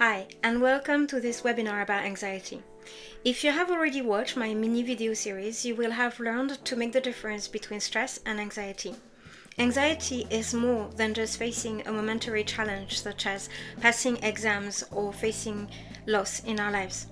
Hi, and welcome to this webinar about anxiety. If you have already watched my mini video series, you will have learned to make the difference between stress and anxiety. Anxiety is more than just facing a momentary challenge such as passing exams or facing loss in our lives.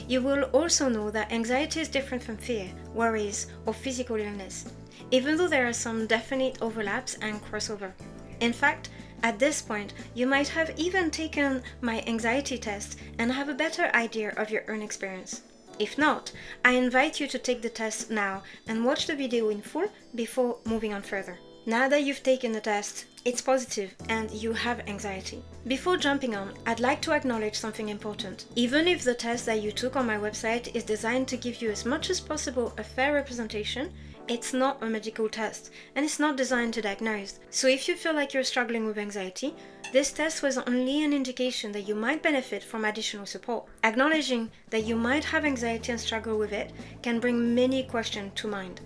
You will also know that anxiety is different from fear, worries, or physical illness, even though there are some definite overlaps and crossover. In fact, at this point, you might have even taken my anxiety test and have a better idea of your own experience. If not, I invite you to take the test now and watch the video in full before moving on further. Now that you've taken the test, it's positive and you have anxiety. Before jumping on, I'd like to acknowledge something important. Even if the test that you took on my website is designed to give you as much as possible a fair representation, it's not a medical test and it's not designed to diagnose. So if you feel like you're struggling with anxiety, this test was only an indication that you might benefit from additional support. Acknowledging that you might have anxiety and struggle with it can bring many questions to mind.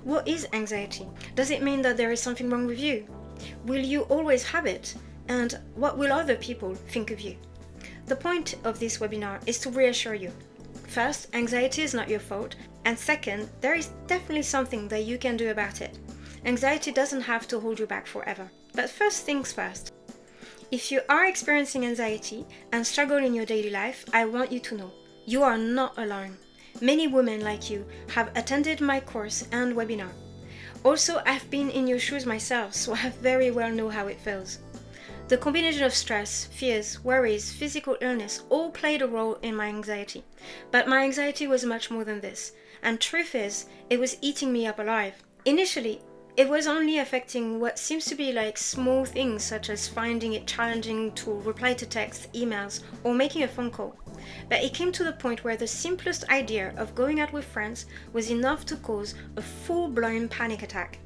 What is anxiety? Does it mean that there is something wrong with you? Will you always have it? And what will other people think of you? The point of this webinar is to reassure you. First, anxiety is not your fault. And second, there is definitely something that you can do about it. Anxiety doesn't have to hold you back forever. But first things first. If you are experiencing anxiety and struggle in your daily life, I want you to know you are not alone. Many women like you have attended my course and webinar. Also, I've been in your shoes myself, so I very well know how it feels. The combination of stress, fears, worries, physical illness all played a role in my anxiety. But my anxiety was much more than this. And truth is, it was eating me up alive. Initially, it was only affecting what seems to be like small things such as finding it challenging to reply to texts, emails, or making a phone call. But it came to the point where the simplest idea of going out with friends was enough to cause a full-blown panic attack.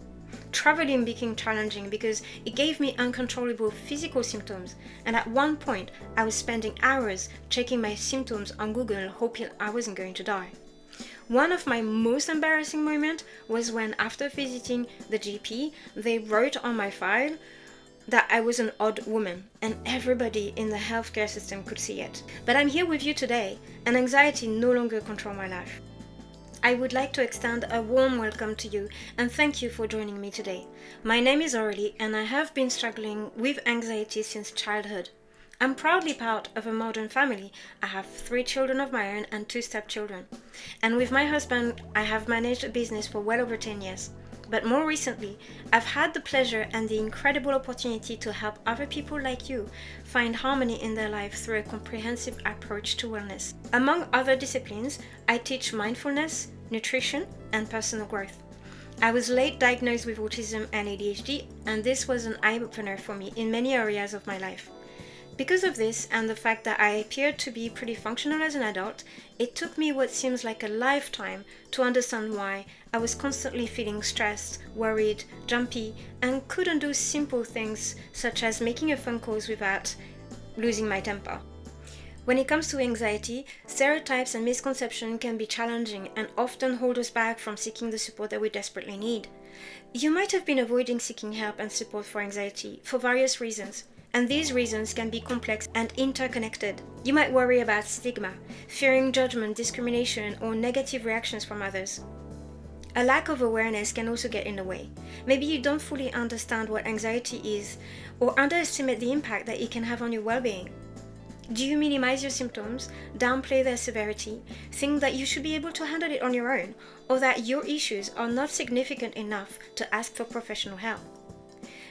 Traveling became challenging because it gave me uncontrollable physical symptoms, and at one point I was spending hours checking my symptoms on Google hoping I wasn't going to die. One of my most embarrassing moments was when, after visiting the GP, they wrote on my file that I was an odd woman, and everybody in the healthcare system could see it. But I'm here with you today, and anxiety no longer controls my life. I would like to extend a warm welcome to you and thank you for joining me today. My name is Aurélie, and I have been struggling with anxiety since childhood. I'm proudly part of a modern family. I have 3 children of my own and 2 stepchildren. And with my husband, I have managed a business for well over 10 years. But more recently, I've had the pleasure and the incredible opportunity to help other people like you find harmony in their life through a comprehensive approach to wellness. Among other disciplines, I teach mindfulness, nutrition, and personal growth. I was late diagnosed with autism and ADHD, and this was an eye-opener for me in many areas of my life. Because of this and the fact that I appeared to be pretty functional as an adult, it took me what seems like a lifetime to understand why I was constantly feeling stressed, worried, jumpy, and couldn't do simple things such as making a phone call without losing my temper. When it comes to anxiety, stereotypes and misconceptions can be challenging and often hold us back from seeking the support that we desperately need. You might have been avoiding seeking help and support for anxiety for various reasons. And these reasons can be complex and interconnected. You might worry about stigma, fearing judgment, discrimination, or negative reactions from others. A lack of awareness can also get in the way. Maybe you don't fully understand what anxiety is or underestimate the impact that it can have on your well-being. Do you minimize your symptoms, downplay their severity, think that you should be able to handle it on your own, or that your issues are not significant enough to ask for professional help?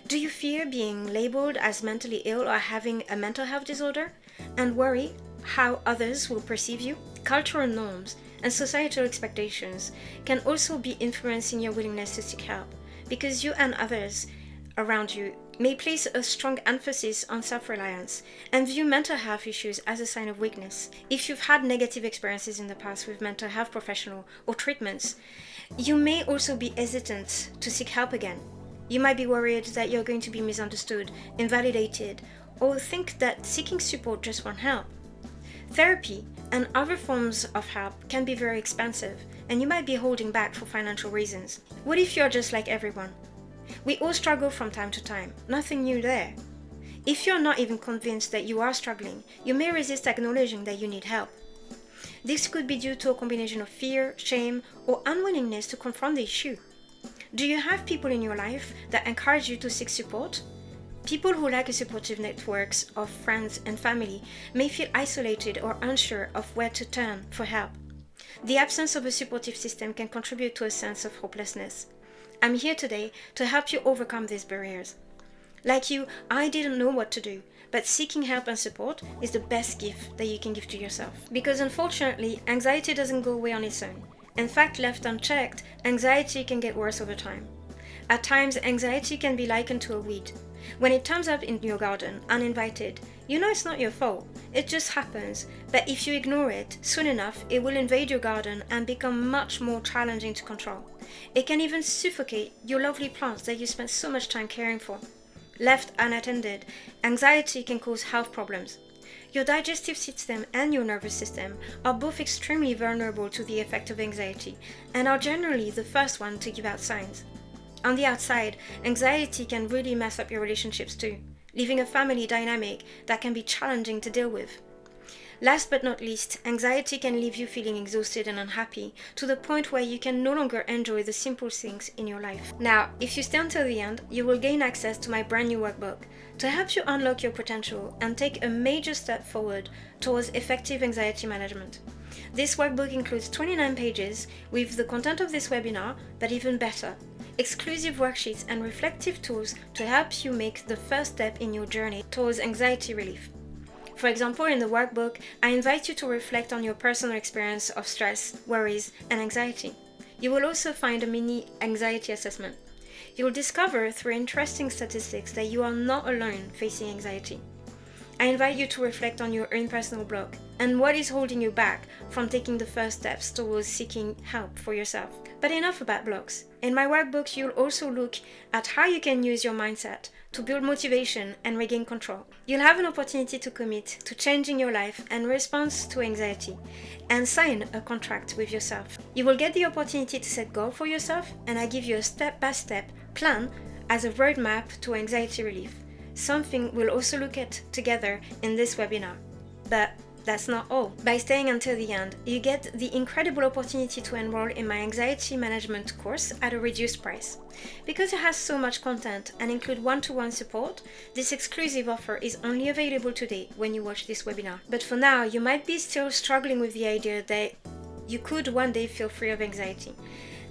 Do you fear being labeled as mentally ill or having a mental health disorder and worry how others will perceive you? Cultural norms and societal expectations can also be influencing your willingness to seek help because you and others around you may place a strong emphasis on self-reliance and view mental health issues as a sign of weakness. If you've had negative experiences in the past with mental health professionals or treatments, you may also be hesitant to seek help again. You might be worried that you're going to be misunderstood, invalidated, or think that seeking support just won't help. Therapy and other forms of help can be very expensive, and you might be holding back for financial reasons. What if you're just like everyone? We all struggle from time to time, nothing new there. If you're not even convinced that you are struggling, you may resist acknowledging that you need help. This could be due to a combination of fear, shame, or unwillingness to confront the issue. Do you have people in your life that encourage you to seek support? People who lack a supportive network of friends and family may feel isolated or unsure of where to turn for help. The absence of a supportive system can contribute to a sense of hopelessness. I'm here today to help you overcome these barriers. Like you, I didn't know what to do, but seeking help and support is the best gift that you can give to yourself. Because unfortunately, anxiety doesn't go away on its own. In fact, left unchecked, anxiety can get worse over time. At times, anxiety can be likened to a weed. When it comes up in your garden, uninvited, you know it's not your fault. It just happens. But if you ignore it, soon enough, it will invade your garden and become much more challenging to control. It can even suffocate your lovely plants that you spent so much time caring for. Left unattended, anxiety can cause health problems. Your digestive system and your nervous system are both extremely vulnerable to the effect of anxiety and are generally the first one to give out signs. On the outside, anxiety can really mess up your relationships too, leaving a family dynamic that can be challenging to deal with. Last but not least, anxiety can leave you feeling exhausted and unhappy to the point where you can no longer enjoy the simple things in your life. Now, if you stay until the end, you will gain access to my brand new workbook to help you unlock your potential and take a major step forward towards effective anxiety management. This workbook includes 29 pages with the content of this webinar, but even better, exclusive worksheets and reflective tools to help you make the first step in your journey towards anxiety relief. For example, in the workbook, I invite you to reflect on your personal experience of stress, worries, and anxiety. You will also find a mini anxiety assessment. You will discover through interesting statistics that you are not alone facing anxiety. I invite you to reflect on your own personal block and what is holding you back from taking the first steps towards seeking help for yourself. But enough about blocks. In my workbook, you'll also look at how you can use your mindset to build motivation and regain control. You'll have an opportunity to commit to changing your life and response to anxiety and sign a contract with yourself. You will get the opportunity to set goals for yourself, and I give you a step-by-step plan as a roadmap to anxiety relief. Something we'll also look at together in this webinar. But that's not all. By staying until the end, you get the incredible opportunity to enroll in my anxiety management course at a reduced price. Because it has so much content and include one-to-one support, this exclusive offer is only available today when you watch this webinar. But for now, you might be still struggling with the idea that you could one day feel free of anxiety.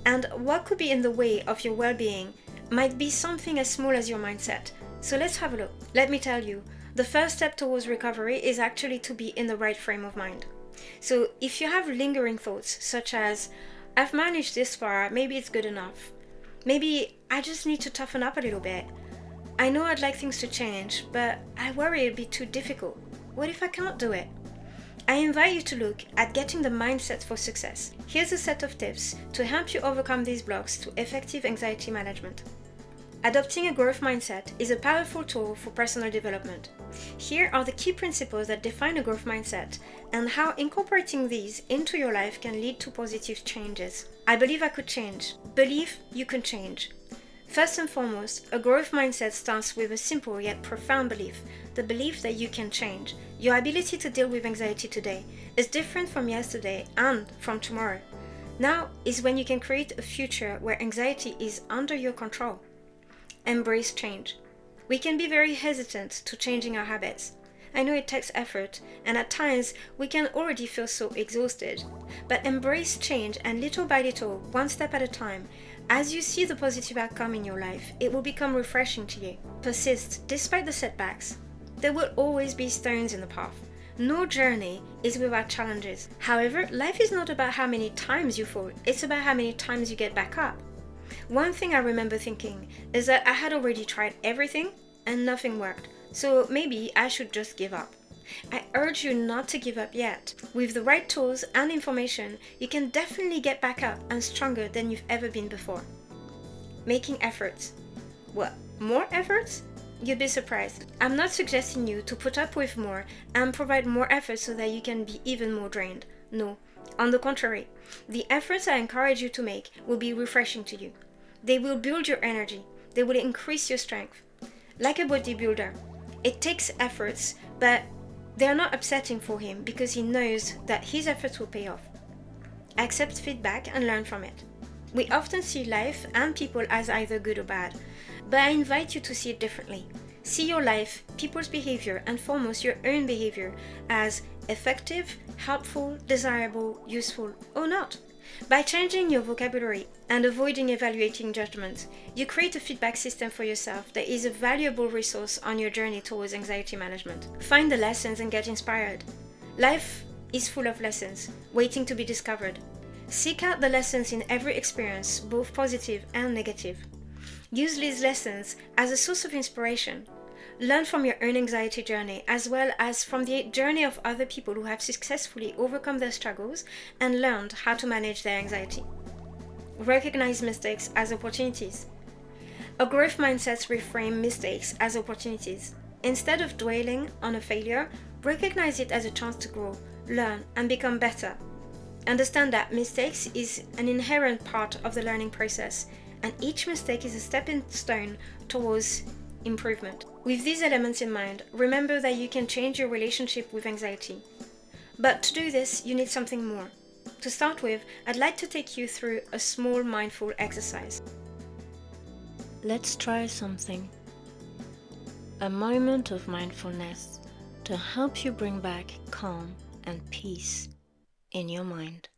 And what could be in the way of your well-being might be something as small as your mindset. So let's have a look. Let me tell you, the first step towards recovery is actually to be in the right frame of mind. So if you have lingering thoughts such as, I've managed this far, maybe it's good enough. Maybe I just need to toughen up a little bit. I know I'd like things to change, but I worry it'd be too difficult. What if I can't do it? I invite you to look at getting the mindset for success. Here's a set of tips to help you overcome these blocks to effective anxiety management. Adopting a growth mindset is a powerful tool for personal development. Here are the key principles that define a growth mindset and how incorporating these into your life can lead to positive changes. I believe I could change. Believe you can change. First and foremost, a growth mindset starts with a simple yet profound belief, the belief that you can change. Your ability to deal with anxiety today is different from yesterday and from tomorrow. Now is when you can create a future where anxiety is under your control. Embrace change. We can be very hesitant to changing our habits. I know it takes effort, and at times we can already feel so exhausted. But embrace change, and little by little, one step at a time, as you see the positive outcome in your life, it will become refreshing to you. Persist despite the setbacks. There will always be stones in the path. No journey is without challenges. However, life is not about how many times you fall, it's about how many times you get back up. One thing I remember thinking is that I had already tried everything and nothing worked, so maybe I should just give up. I urge you not to give up yet. With the right tools and information, you can definitely get back up and stronger than you've ever been before. Making efforts. What? More efforts? You'd be surprised. I'm not suggesting you to put up with more and provide more effort so that you can be even more drained. No. On the contrary, the efforts I encourage you to make will be refreshing to you. They will build your energy. They will increase your strength. Like a bodybuilder, It takes efforts, but they are not upsetting for him because he knows that his efforts will pay off. Accept feedback and learn from it. We often see life and people as either good or bad, but I invite you to see it differently. See your life, people's behavior, and foremost your own behavior as effective, helpful, desirable, useful, or not. By changing your vocabulary and avoiding evaluating judgments, you create a feedback system for yourself that is a valuable resource on your journey towards anxiety management. Find the lessons and get inspired. Life is full of lessons, waiting to be discovered. Seek out the lessons in every experience, both positive and negative. Use these lessons as a source of inspiration. Learn from your own anxiety journey as well as from the journey of other people who have successfully overcome their struggles and learned how to manage their anxiety. Recognize mistakes as opportunities. A growth mindset reframes mistakes as opportunities. Instead of dwelling on a failure, recognize it as a chance to grow, learn, and become better. Understand that mistakes is an inherent part of the learning process, and each mistake is a stepping stone towards improvement. With these elements in mind, remember that you can change your relationship with anxiety. But to do this, you need something more. To start with, I'd like to take you through a small mindful exercise. Let's try something. A moment of mindfulness to help you bring back calm and peace in your mind.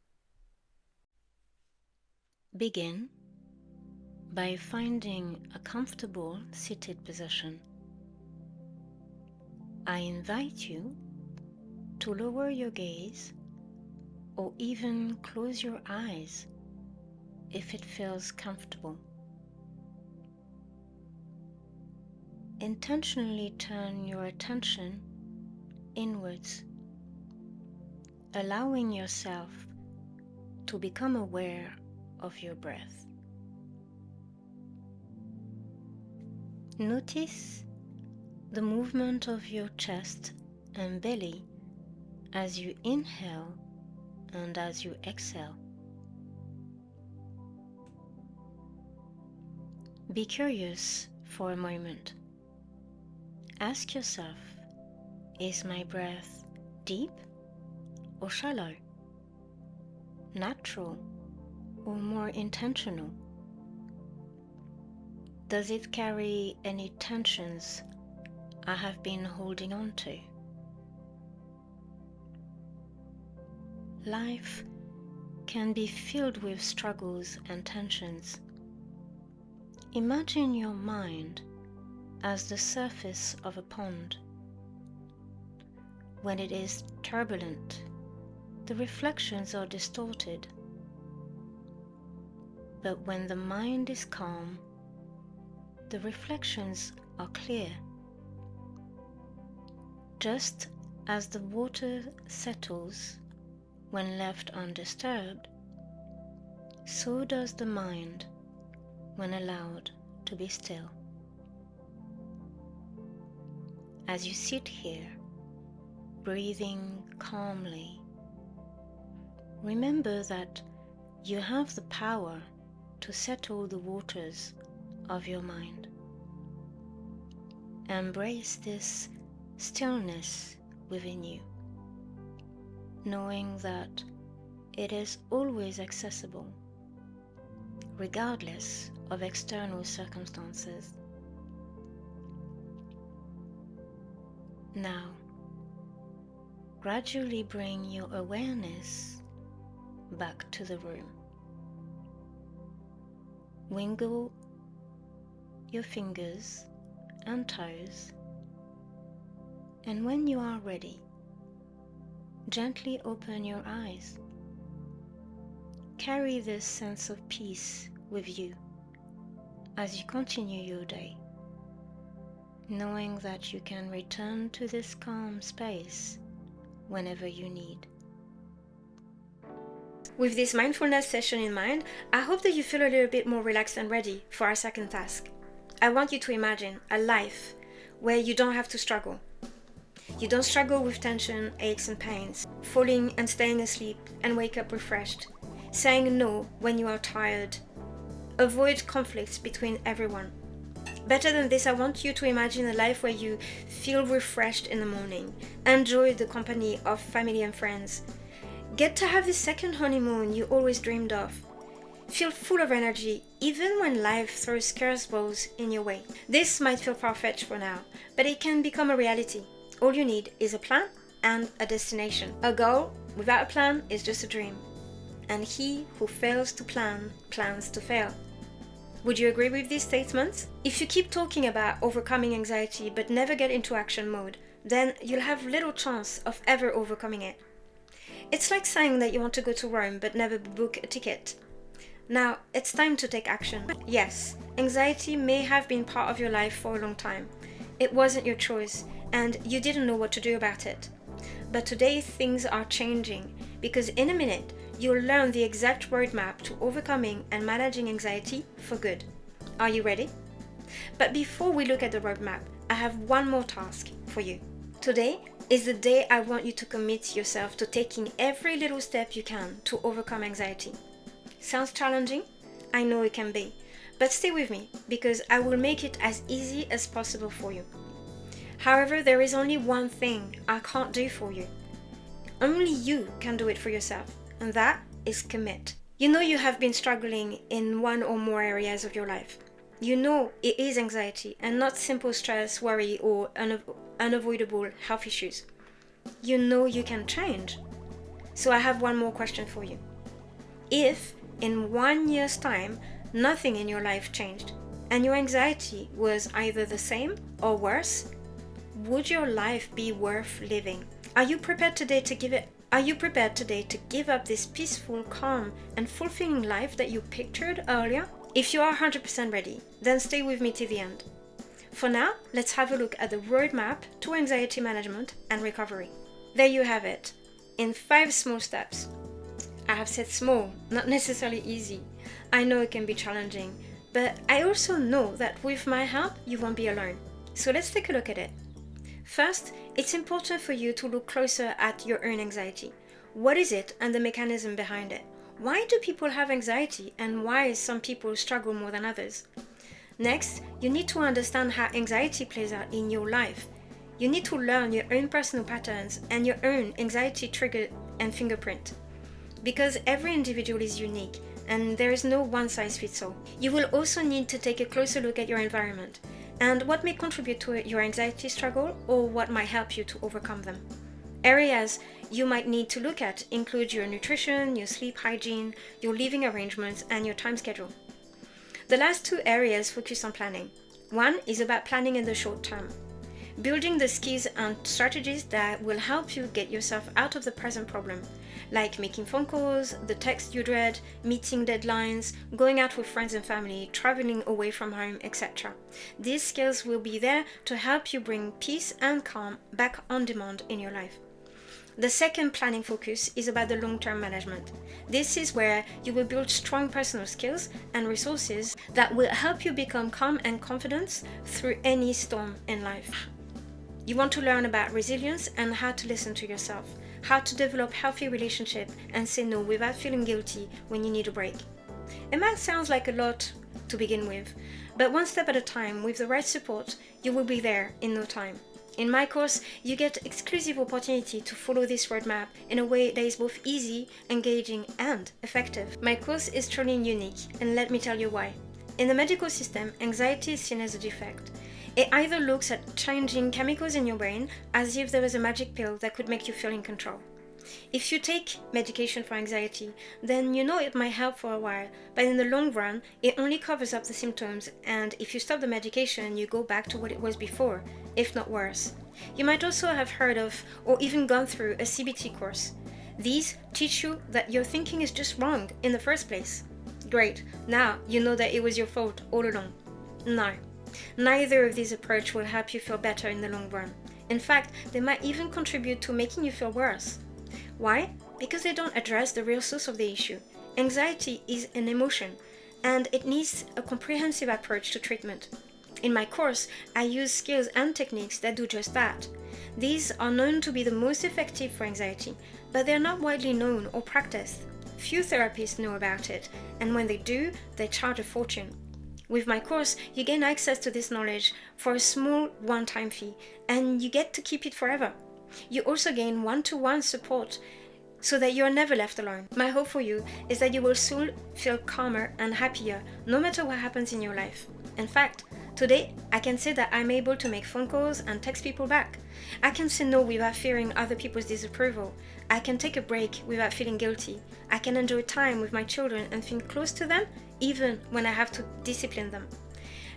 Begin by finding a comfortable seated position. I invite you to lower your gaze or even close your eyes if it feels comfortable. Intentionally turn your attention inwards, allowing yourself to become aware of your breath. Notice the movement of your chest and belly as you inhale and as you exhale. Be curious for a moment. Ask yourself, is my breath deep or shallow? Natural or more intentional? Does it carry any tensions I have been holding on to? Life can be filled with struggles and tensions. Imagine your mind as the surface of a pond. When it is turbulent, the reflections are distorted. But when the mind is calm, the reflections are clear. Just as the water settles when left undisturbed, so does the mind when allowed to be still. As you sit here, breathing calmly, remember that you have the power to settle the waters of your mind. Embrace this stillness within you, knowing that it is always accessible, regardless of external circumstances. Now, gradually bring your awareness back to the room. Wiggle your fingers and toes, and when you are ready, gently open your eyes. Carry this sense of peace with you as you continue your day, knowing that you can return to this calm space whenever you need. With this mindfulness session in mind, I hope that you feel a little bit more relaxed and ready for our second task. I want you to imagine a life where you don't have to struggle. You don't struggle with tension, aches and pains, falling and staying asleep and wake up refreshed, saying no when you are tired. Avoid conflicts between everyone. Better than this, I want you to imagine a life where you feel refreshed in the morning, enjoy the company of family and friends, get to have the second honeymoon you always dreamed of, feel full of energy even when life throws curveballs in your way. This might feel far-fetched for now, but it can become a reality. All you need is a plan and a destination. A goal without a plan is just a dream. And he who fails to plan, plans to fail. Would you agree with these statements? If you keep talking about overcoming anxiety but never get into action mode, then you'll have little chance of ever overcoming it. It's like saying that you want to go to Rome but never book a ticket. Now, it's time to take action. Yes, anxiety may have been part of your life for a long time. It wasn't your choice, and you didn't know what to do about it. But today things are changing, because in a minute, you'll learn the exact roadmap to overcoming and managing anxiety for good. Are you ready? But before we look at the roadmap, I have one more task for you. Today is the day I want you to commit yourself to taking every little step you can to overcome anxiety. Sounds challenging? I know it can be, but stay with me because I will make it as easy as possible for you. However, there is only one thing I can't do for you. Only you can do it for yourself, and that is commit. You know you have been struggling in one or more areas of your life. You know it is anxiety and not simple stress, worry, or unavoidable health issues. You know you can change. So I have one more question for you. If in 1 year's time nothing in your life changed and your anxiety was either the same or worse, would your life be worth living? Are you prepared today to give up this peaceful, calm, and fulfilling life that you pictured earlier? If you are 100% ready, then stay with me to the end. For now, let's have a look at the roadmap to anxiety management and recovery. There you have it, in 5 small steps. I have said small, not necessarily easy. I know it can be challenging, but I also know that with my help, you won't be alone. So let's take a look at it. First, it's important for you to look closer at your own anxiety. What is it and the mechanism behind it? Why do people have anxiety and why some people struggle more than others? Next, you need to understand how anxiety plays out in your life. You need to learn your own personal patterns and your own anxiety trigger and fingerprint. Because every individual is unique and there is no one size fits all. You will also need to take a closer look at your environment and what may contribute to your anxiety struggle or what might help you to overcome them. Areas you might need to look at include your nutrition, your sleep hygiene, your living arrangements, and your time schedule. The last 2 areas focus on planning. One is about planning in the short term, building the skills and strategies that will help you get yourself out of the present problem, like making phone calls, the text you dread, meeting deadlines, going out with friends and family, traveling away from home, etc. These skills will be there to help you bring peace and calm back on demand in your life. The second planning focus is about the long-term management. This is where you will build strong personal skills and resources that will help you become calm and confident through any storm in life. You want to learn about resilience and how to listen to yourself, how to develop healthy relationships and say no without feeling guilty when you need a break. It might sound like a lot to begin with, but one step at a time with the right support, you will be there in no time. In my course, you get exclusive opportunity to follow this roadmap in a way that is both easy, engaging, and effective. My course is truly unique, and let me tell you why. In the medical system, anxiety is seen as a defect. It either looks at changing chemicals in your brain as if there was a magic pill that could make you feel in control. If you take medication for anxiety, then you know it might help for a while, but in the long run, it only covers up the symptoms, and if you stop the medication, you go back to what it was before, if not worse. You might also have heard of or even gone through a CBT course. These teach you that your thinking is just wrong in the first place. Great, now you know that it was your fault all along. No, neither of these approaches will help you feel better in the long run. In fact, they might even contribute to making you feel worse. Why? Because they don't address the real source of the issue. Anxiety is an emotion, and it needs a comprehensive approach to treatment. In my course, I use skills and techniques that do just that. These are known to be the most effective for anxiety, but they're not widely known or practiced. Few therapists know about it, and when they do, they charge a fortune. With my course, you gain access to this knowledge for a small one-time fee, and you get to keep it forever. You also gain one-to-one support so that you're never left alone. My hope for you is that you will soon feel calmer and happier no matter what happens in your life. In fact, today I can say that I'm able to make phone calls and text people back. I can say no without fearing other people's disapproval. I can take a break without feeling guilty. I can enjoy time with my children and feel close to them even when I have to discipline them.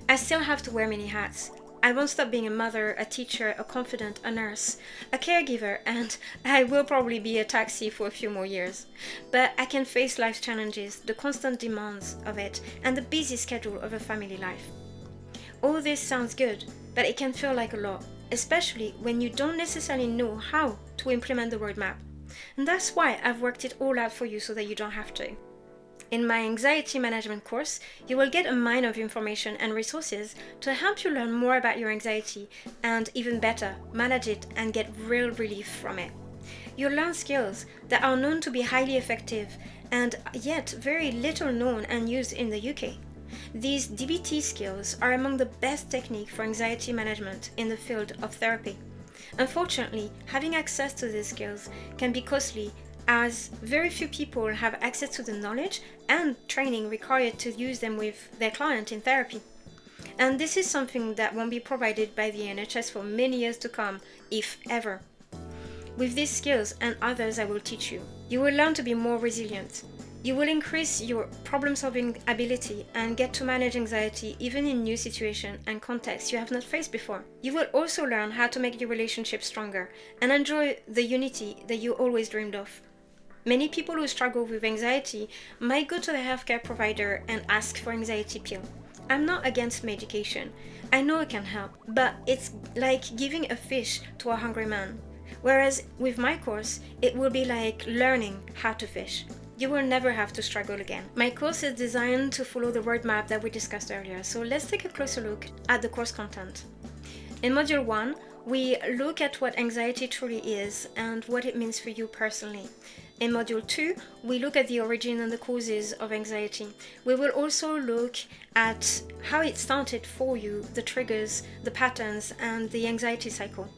I still have to wear many hats. I won't stop being a mother, a teacher, a confidant, a nurse, a caregiver, and I will probably be a taxi for a few more years. But I can face life's challenges, the constant demands of it, and the busy schedule of a family life. All this sounds good, but it can feel like a lot, especially when you don't necessarily know how to implement the roadmap. And that's why I've worked it all out for you so that you don't have to. In my anxiety management course, you will get a mine of information and resources to help you learn more about your anxiety and, even better, manage it and get real relief from it. You'll learn skills that are known to be highly effective and yet very little known and used in the UK. These DBT skills are among the best techniques for anxiety management in the field of therapy. Unfortunately, having access to these skills can be costly, as very few people have access to the knowledge and training required to use them with their client in therapy. And this is something that won't be provided by the NHS for many years to come, if ever. With these skills and others I will teach you, you will learn to be more resilient. You will increase your problem-solving ability and get to manage anxiety even in new situations and contexts you have not faced before. You will also learn how to make your relationship stronger and enjoy the unity that you always dreamed of. Many people who struggle with anxiety might go to the healthcare provider and ask for anxiety pill. I'm not against medication. I know it can help, but it's like giving a fish to a hungry man. Whereas with my course, it will be like learning how to fish. You will never have to struggle again. My course is designed to follow the roadmap that we discussed earlier, so let's take a closer look at the course content. In Module 1, we look at what anxiety truly is and what it means for you personally. In Module 2, we look at the origin and the causes of anxiety. We will also look at how it started for you, the triggers, the patterns, and the anxiety cycle.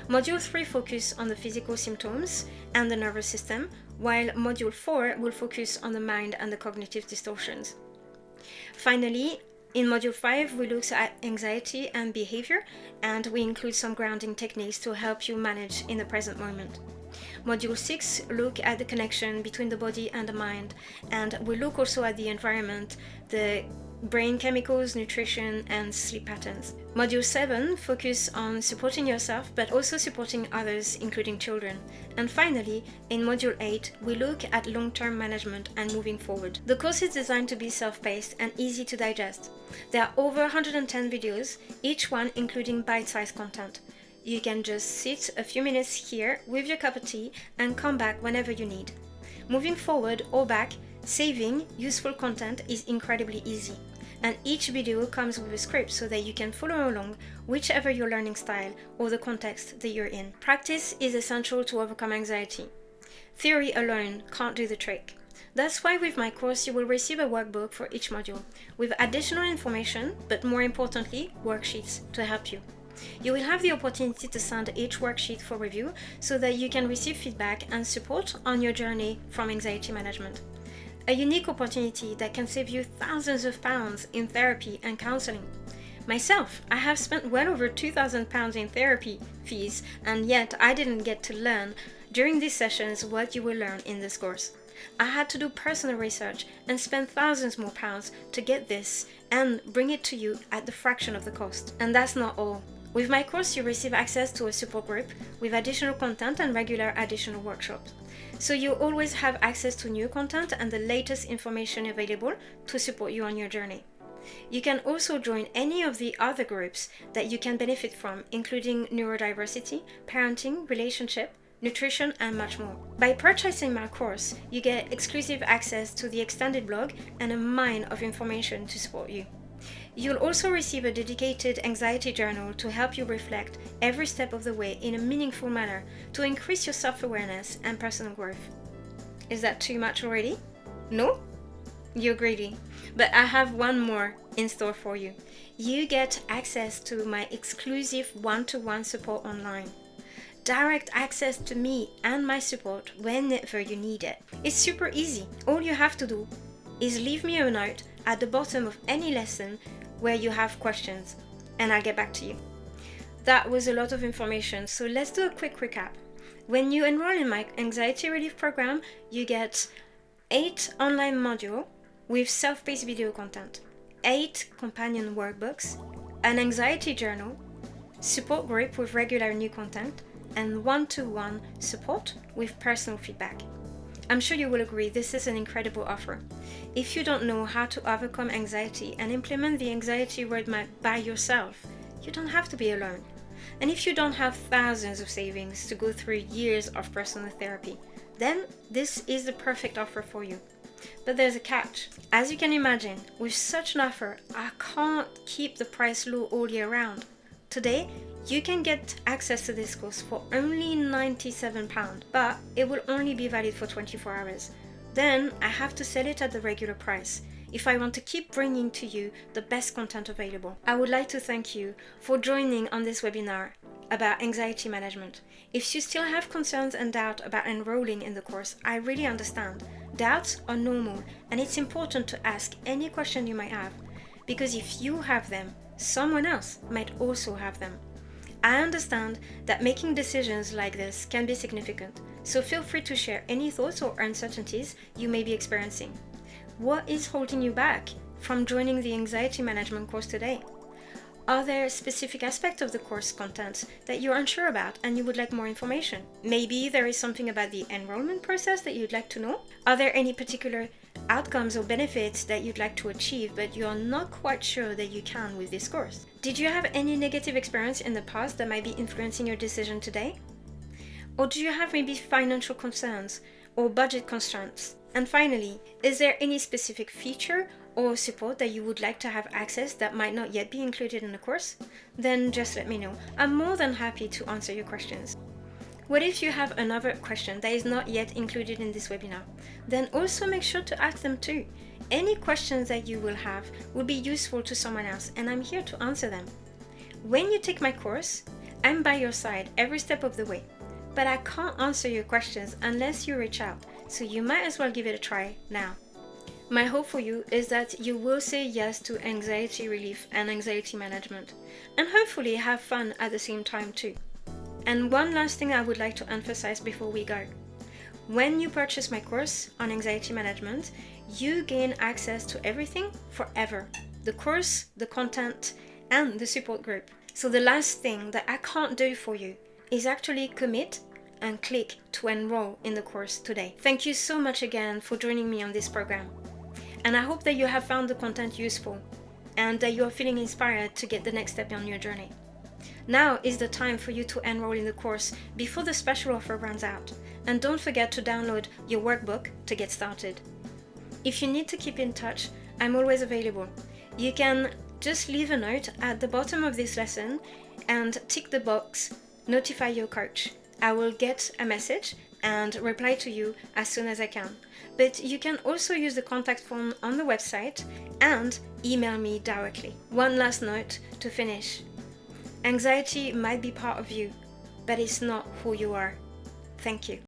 Module 3 focuses on the physical symptoms and the nervous system, while Module 4 will focus on the mind and the cognitive distortions. Finally, in Module 5, we look at anxiety and behavior, and we include some grounding techniques to help you manage in the present moment. Module 6 look at the connection between the body and the mind, and we look also at the environment, the brain chemicals, nutrition, and sleep patterns. Module 7 focus on supporting yourself, but also supporting others, including children. And finally, in Module 8, we look at long-term management and moving forward. The course is designed to be self-paced and easy to digest. There are over 110 videos, each one including bite-sized content. You can just sit a few minutes here with your cup of tea and come back whenever you need. Moving forward or back, saving useful content is incredibly easy. And each video comes with a script so that you can follow along whichever your learning style or the context that you're in. Practice is essential to overcome anxiety. Theory alone can't do the trick. That's why with my course you will receive a workbook for each module, with additional information, but more importantly, worksheets to help you. You will have the opportunity to send each worksheet for review so that you can receive feedback and support on your journey from anxiety management. A unique opportunity that can save you thousands of pounds in therapy and counseling. Myself, I have spent well over £2,000 in therapy fees, and yet I didn't get to learn during these sessions what you will learn in this course. I had to do personal research and spend thousands more pounds to get this and bring it to you at the fraction of the cost. And that's not all. With my course, you receive access to a support group with additional content and regular additional workshops. So you always have access to new content and the latest information available to support you on your journey. You can also join any of the other groups that you can benefit from, including neurodiversity, parenting, relationship, nutrition, and much more. By purchasing my course, you get exclusive access to the extended blog and a mine of information to support you. You'll also receive a dedicated anxiety journal to help you reflect every step of the way in a meaningful manner to increase your self-awareness and personal growth. Is that too much already? No? You're greedy. But I have one more in store for you. You get access to my exclusive one-to-one support online. Direct access to me and my support whenever you need it. It's super easy. All you have to do is leave me a note at the bottom of any lesson where you have questions, and I'll get back to you. That was a lot of information, so let's do a quick recap. When you enroll in my anxiety relief program, you get 8 online modules with self-paced video content, 8 companion workbooks, an anxiety journal, support group with regular new content, and one-to-one support with personal feedback. I'm sure you will agree this is an incredible offer. If you don't know how to overcome anxiety and implement the anxiety roadmap by yourself, you don't have to be alone. And if you don't have thousands of savings to go through years of personal therapy, then this is the perfect offer for you. But there's a catch. As you can imagine, with such an offer, I can't keep the price low all year round. Today, you can get access to this course for only £97, but it will only be valid for 24 hours. Then I have to sell it at the regular price if I want to keep bringing to you the best content available. I would like to thank you for joining on this webinar about anxiety management. If you still have concerns and doubt about enrolling in the course, I really understand. Doubts are normal, and it's important to ask any question you might have, because if you have them, someone else might also have them. I understand that making decisions like this can be significant, so feel free to share any thoughts or uncertainties you may be experiencing. What is holding you back from joining the anxiety management course today? Are there specific aspects of the course content that you're unsure about and you would like more information? Maybe there is something about the enrollment process that you'd like to know? Are there any particular outcomes or benefits that you'd like to achieve but you are not quite sure that you can with this course? Did you have any negative experience in the past that might be influencing your decision today? Or do you have maybe financial concerns or budget constraints? And finally, is there any specific feature or support that you would like to have access that might not yet be included in the course? Then just let me know. I'm more than happy to answer your questions. What if you have another question that is not yet included in this webinar? Then also make sure to ask them too. Any questions that you will have will be useful to someone else, and I'm here to answer them. When you take my course, I'm by your side every step of the way, but I can't answer your questions unless you reach out, so you might as well give it a try now. My hope for you is that you will say yes to anxiety relief and anxiety management, and hopefully have fun at the same time too. And one last thing I would like to emphasize before we go. When you purchase my course on anxiety management, you gain access to everything forever. The course, the content, and the support group. So the last thing that I can't do for you is actually commit and click to enroll in the course today. Thank you so much again for joining me on this program. And I hope that you have found the content useful and that you are feeling inspired to get the next step on your journey. Now is the time for you to enroll in the course before the special offer runs out. And don't forget to download your workbook to get started. If you need to keep in touch, I'm always available. You can just leave a note at the bottom of this lesson and tick the box, notify your coach. I will get a message and reply to you as soon as I can. But you can also use the contact form on the website and email me directly. One last note to finish. Anxiety might be part of you, but it's not who you are. Thank you.